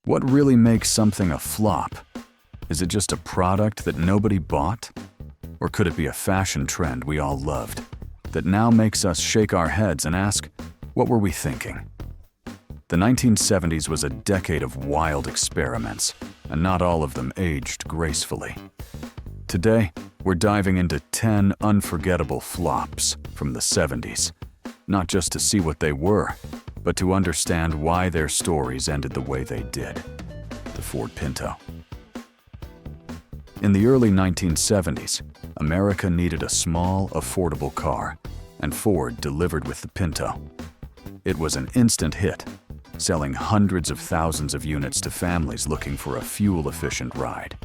What really makes something a flop? Is it just a product that nobody bought? Or could it be a fashion trend we all loved that now makes us shake our heads and ask, what were we thinking? The 1970s was a decade of wild experiments, and not all of them aged gracefully. Today, we're diving into 10 unforgettable flops from the 70s, not just to see what they were, but to understand why their stories ended the way they did. The Ford Pinto. In the early 1970s, America needed a small, affordable car, and Ford delivered with the Pinto. It was an instant hit, selling hundreds of thousands of units to families looking for a fuel-efficient ride.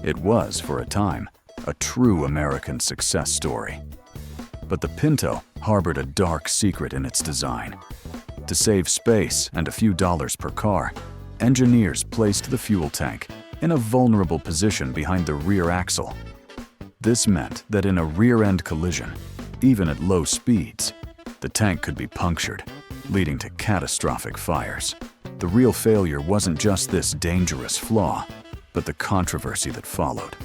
It was, for a time, a true American success story. But the Pinto harbored a dark secret in its design. To save space and a few dollars per car, engineers placed the fuel tank in a vulnerable position behind the rear axle. This meant that in a rear-end collision, even at low speeds, the tank could be punctured, leading to catastrophic fires. The real failure wasn't just this dangerous flaw, but the controversy that followed.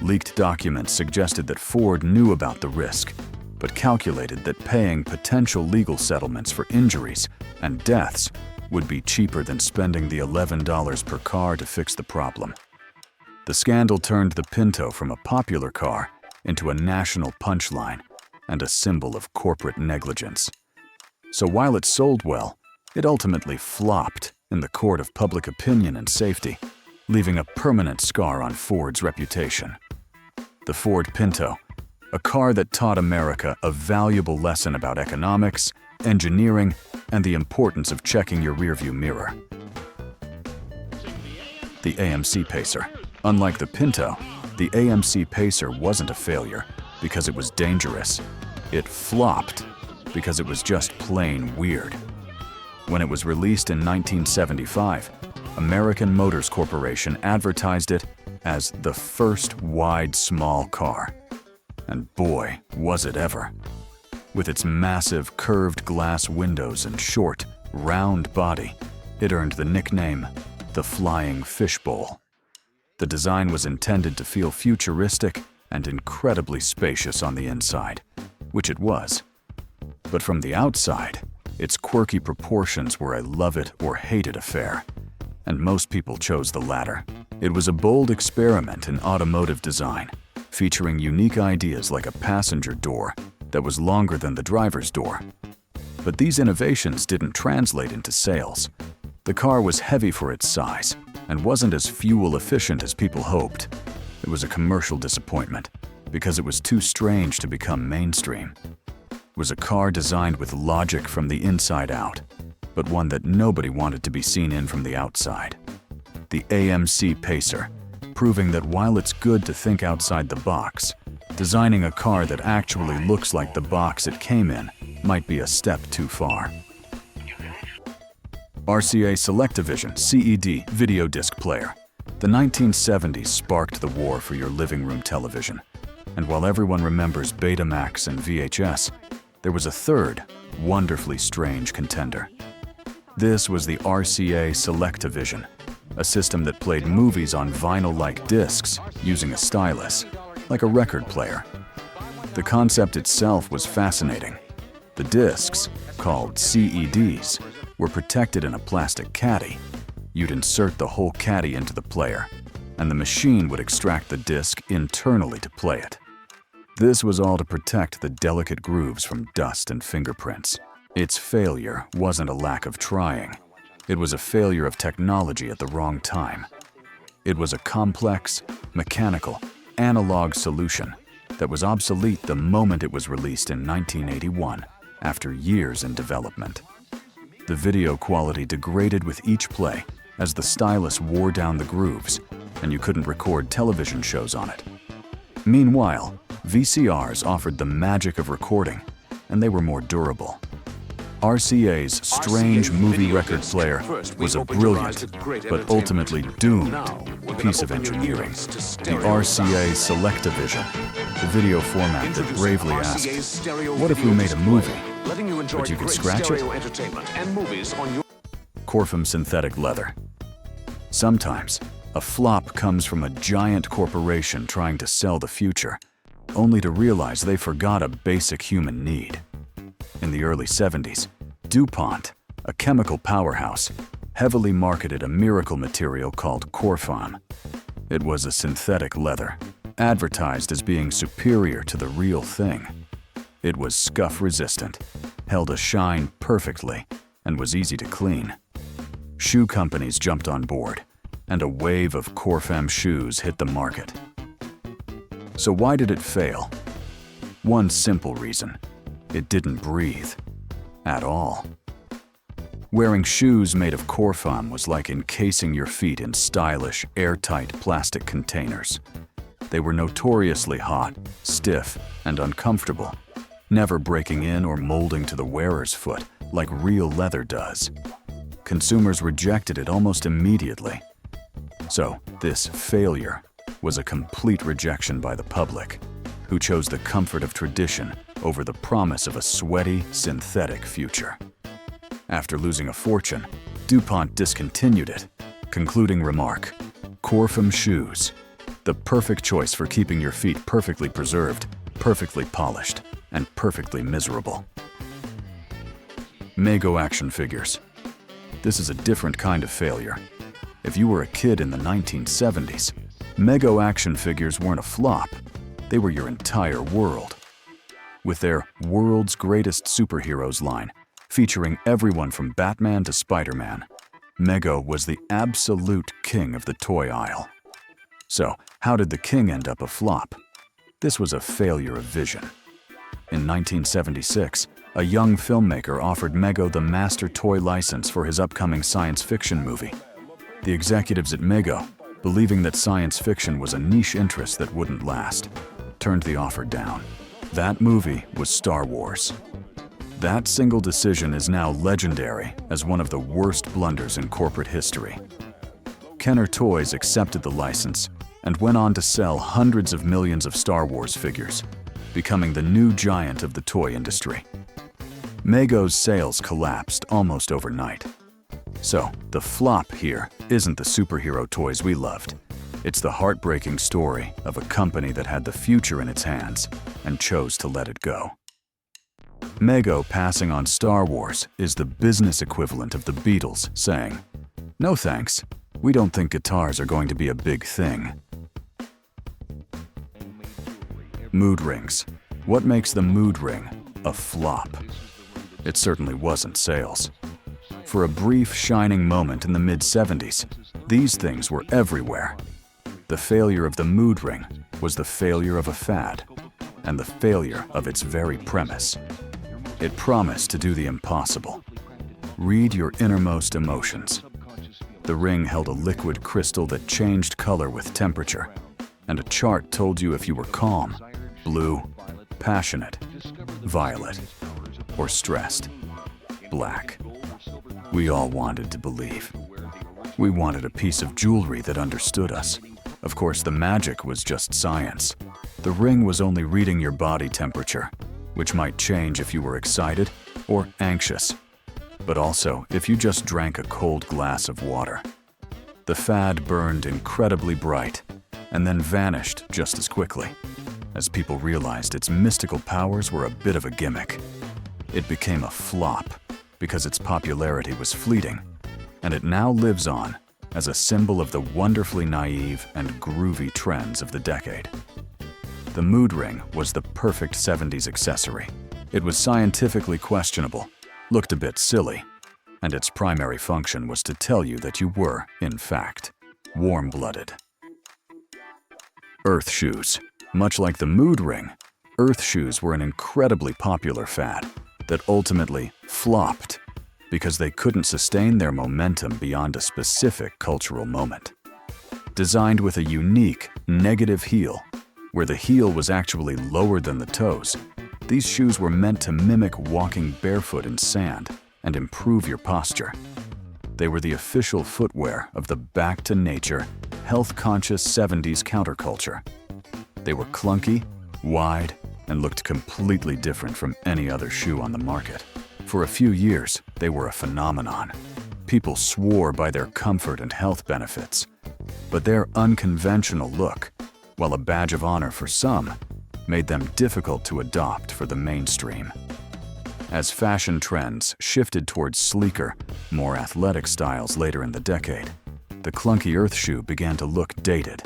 Leaked documents suggested that Ford knew about the risk, but calculated that paying potential legal settlements for injuries and deaths would be cheaper than spending the $11 per car to fix the problem. The scandal turned the Pinto from a popular car into a national punchline and a symbol of corporate negligence. So while it sold well, it ultimately flopped in the court of public opinion and safety, leaving a permanent scar on Ford's reputation. The Ford Pinto, a car that taught America a valuable lesson about economics, engineering, and the importance of checking your rearview mirror. The AMC Pacer. Unlike the Pinto, the AMC Pacer wasn't a failure because it was dangerous. It flopped because it was just plain weird. When it was released in 1975, American Motors Corporation advertised it as the first wide small car. And boy, was it ever. With its massive curved glass windows and short, round body, it earned the nickname, the Flying Fishbowl. The design was intended to feel futuristic and incredibly spacious on the inside, which it was. But from the outside, its quirky proportions were a love-it-or-hate-it affair, and most people chose the latter. It was a bold experiment in automotive design, featuring unique ideas like a passenger door that was longer than the driver's door. But these innovations didn't translate into sales. The car was heavy for its size and wasn't as fuel efficient as people hoped. It was a commercial disappointment because it was too strange to become mainstream. It was a car designed with logic from the inside out, but one that nobody wanted to be seen in from the outside. The AMC Pacer, proving that while it's good to think outside the box, designing a car that actually looks like the box it came in might be a step too far. RCA Selectivision CED video disc player. The 1970s sparked the war for your living room television. And while everyone remembers Betamax and VHS, there was a third, wonderfully strange contender. This was the RCA Selectivision, a system that played movies on vinyl-like discs using a stylus, like a record player. The concept itself was fascinating. The discs, called CEDs, were protected in a plastic caddy. You'd insert the whole caddy into the player, and the machine would extract the disc internally to play it. This was all to protect the delicate grooves from dust and fingerprints. Its failure wasn't a lack of trying. It was a failure of technology at the wrong time. It was a complex, mechanical, analog solution that was obsolete the moment it was released in 1981, after years in development. The video quality degraded with each play as the stylus wore down the grooves, and you couldn't record television shows on it. Meanwhile, VCRs offered the magic of recording, and they were more durable. RCA's strange movie record player was a brilliant, but ultimately doomed piece of engineering. The RCA Selectivision, the video format that bravely asked, what if we made a movie, but you could scratch it? Corfam synthetic leather. Sometimes, a flop comes from a giant corporation trying to sell the future, only to realize they forgot a basic human need. In the early 70s, DuPont, a chemical powerhouse, heavily marketed a miracle material called Corfam. It was a synthetic leather, advertised as being superior to the real thing. It was scuff-resistant, held a shine perfectly, and was easy to clean. Shoe companies jumped on board, and a wave of Corfam shoes hit the market. So why did it fail? One simple reason: it didn't breathe. At all. Wearing shoes made of Corfam was like encasing your feet in stylish, airtight plastic containers. They were notoriously hot, stiff, and uncomfortable, never breaking in or molding to the wearer's foot like real leather does. Consumers rejected it almost immediately. So, this failure was a complete rejection by the public, who chose the comfort of tradition over the promise of a sweaty, synthetic future. After losing a fortune, DuPont discontinued it, concluding remark: Corfam shoes, the perfect choice for keeping your feet perfectly preserved, perfectly polished, and perfectly miserable. Mego action figures. This is a different kind of failure. If you were a kid in the 1970s, Mego action figures weren't a flop, they were your entire world. With their World's Greatest Superheroes line, featuring everyone from Batman to Spider-Man, Mego was the absolute king of the toy aisle. So, how did the king end up a flop? This was a failure of vision. In 1976, a young filmmaker offered Mego the master toy license for his upcoming science fiction movie. The executives at Mego, believing that science fiction was a niche interest that wouldn't last, turned the offer down. That movie was Star Wars. That single decision is now legendary as one of the worst blunders in corporate history. Kenner Toys accepted the license and went on to sell hundreds of millions of Star Wars figures, becoming the new giant of the toy industry. Mego's sales collapsed almost overnight. So, the flop here isn't the superhero toys we loved. It's the heartbreaking story of a company that had the future in its hands and chose to let it go. Mego passing on Star Wars is the business equivalent of the Beatles saying, "No thanks, we don't think guitars are going to be a big thing." Mood rings. What makes the mood ring a flop? It certainly wasn't sales. For a brief, shining moment in the mid-70s, these things were everywhere. The failure of the mood ring was the failure of a fad, and the failure of its very premise. It promised to do the impossible. Read your innermost emotions. The ring held a liquid crystal that changed color with temperature, and a chart told you if you were calm, blue, passionate, violet, or stressed, black. We all wanted to believe. We wanted a piece of jewelry that understood us. Of course, the magic was just science. The ring was only reading your body temperature, which might change if you were excited or anxious, but also if you just drank a cold glass of water. The fad burned incredibly bright and then vanished just as quickly, as people realized its mystical powers were a bit of a gimmick. It became a flop because its popularity was fleeting, and it now lives on as a symbol of the wonderfully naive and groovy trends of the decade. The mood ring was the perfect 70s accessory. It was scientifically questionable, looked a bit silly, and its primary function was to tell you that you were, in fact, warm-blooded. Earth shoes. Much like the mood ring, Earth shoes were an incredibly popular fad that ultimately flopped because they couldn't sustain their momentum beyond a specific cultural moment. Designed with a unique, negative heel, where the heel was actually lower than the toes, these shoes were meant to mimic walking barefoot in sand and improve your posture. They were the official footwear of the back-to-nature, health-conscious 70s counterculture. They were clunky, wide, and looked completely different from any other shoe on the market. For a few years, they were a phenomenon. People swore by their comfort and health benefits. But their unconventional look, while a badge of honor for some, made them difficult to adopt for the mainstream. As fashion trends shifted towards sleeker, more athletic styles later in the decade, the clunky Earth shoe began to look dated.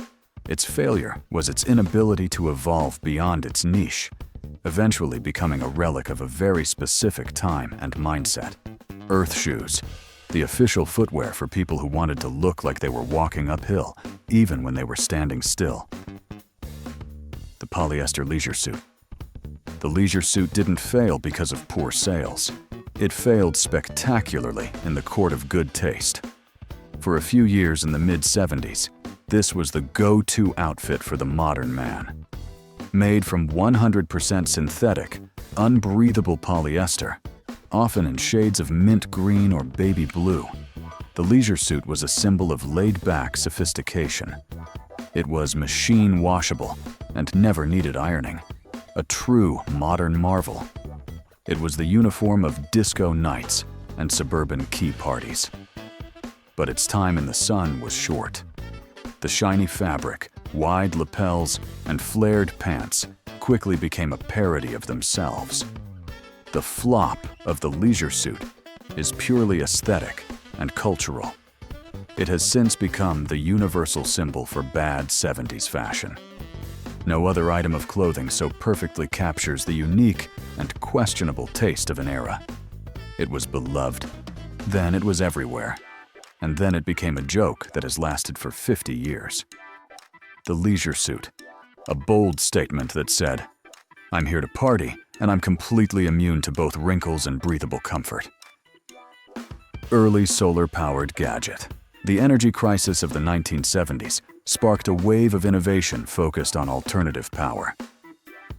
Its failure was its inability to evolve beyond its niche, eventually becoming a relic of a very specific time and mindset. Earth shoes, the official footwear for people who wanted to look like they were walking uphill, even when they were standing still. The polyester leisure suit. The leisure suit didn't fail because of poor sales. It failed spectacularly in the court of good taste. For a few years in the mid-70s, this was the go-to outfit for the modern man. Made from 100% synthetic, unbreathable polyester, often in shades of mint green or baby blue, the leisure suit was a symbol of laid-back sophistication. It was machine washable and never needed ironing. A true modern marvel. It was the uniform of disco nights and suburban key parties. But its time in the sun was short. The shiny fabric, wide lapels, and flared pants quickly became a parody of themselves. The flop of the leisure suit is purely aesthetic and cultural. It has since become the universal symbol for bad 70s fashion. No other item of clothing so perfectly captures the unique and questionable taste of an era. It was beloved, then it was everywhere, and then it became a joke that has lasted for 50 years. The leisure suit, a bold statement that said, "I'm here to party, and I'm completely immune to both wrinkles and breathable comfort." Early solar-powered gadget. The energy crisis of the 1970s sparked a wave of innovation focused on alternative power.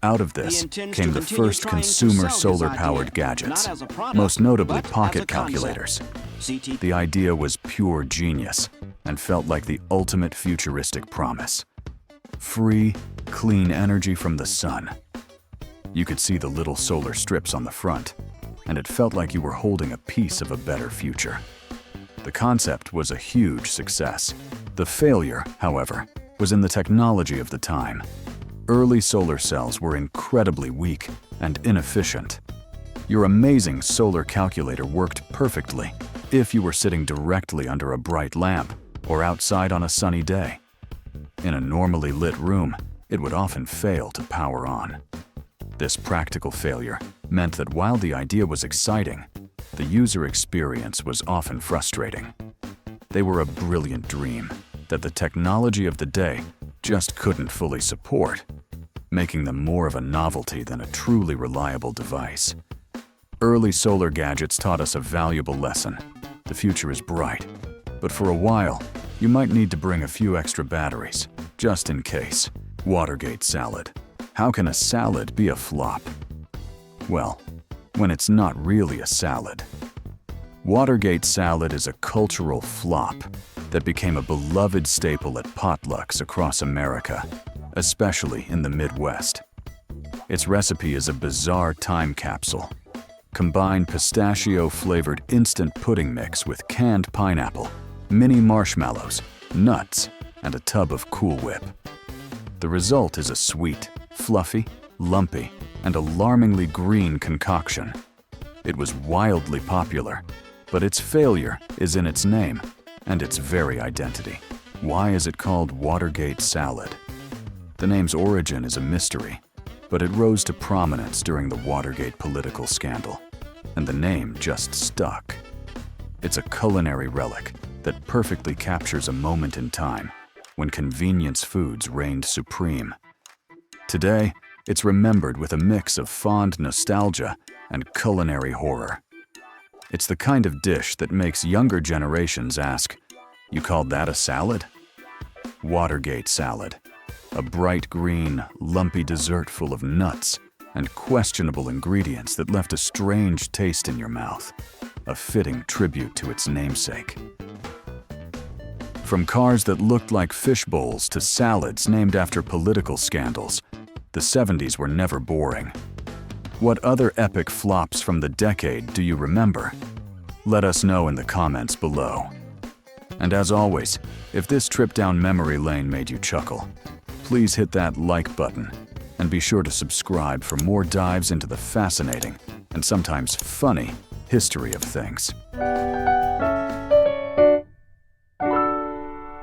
Out of this came the first consumer solar-powered gadgets, most notably pocket calculators. The idea was pure genius and felt like the ultimate futuristic promise. Free, clean energy from the sun. You could see the little solar strips on the front, and it felt like you were holding a piece of a better future. The concept was a huge success. The failure, however, was in the technology of the time. Early solar cells were incredibly weak and inefficient. Your amazing solar calculator worked perfectly if you were sitting directly under a bright lamp or outside on a sunny day. In a normally lit room, it would often fail to power on. This practical failure meant that while the idea was exciting, the user experience was often frustrating. They were a brilliant dream that the technology of the day just couldn't fully support, making them more of a novelty than a truly reliable device. Early solar gadgets taught us a valuable lesson. The future is bright, but for a while, you might need to bring a few extra batteries, just in case. Watergate Salad. How can a salad be a flop? Well, when it's not really a salad. Watergate Salad is a cultural flop that became a beloved staple at potlucks across America, especially in the Midwest. Its recipe is a bizarre time capsule. Combine pistachio-flavored instant pudding mix with canned pineapple, mini marshmallows, nuts, and a tub of Cool Whip. The result is a sweet, fluffy, lumpy, and alarmingly green concoction. It was wildly popular, but its failure is in its name and its very identity. Why is it called Watergate Salad? The name's origin is a mystery, but it rose to prominence during the Watergate political scandal, and the name just stuck. It's a culinary relic that perfectly captures a moment in time when convenience foods reigned supreme. Today, it's remembered with a mix of fond nostalgia and culinary horror. It's the kind of dish that makes younger generations ask, "You called that a salad?" Watergate Salad, a bright green, lumpy dessert full of nuts and questionable ingredients that left a strange taste in your mouth, a fitting tribute to its namesake. From cars that looked like fishbowls to salads named after political scandals, the 70s were never boring. What other epic flops from the decade do you remember? Let us know in the comments below. And as always, if this trip down memory lane made you chuckle, please hit that like button and be sure to subscribe for more dives into the fascinating and sometimes funny history of things.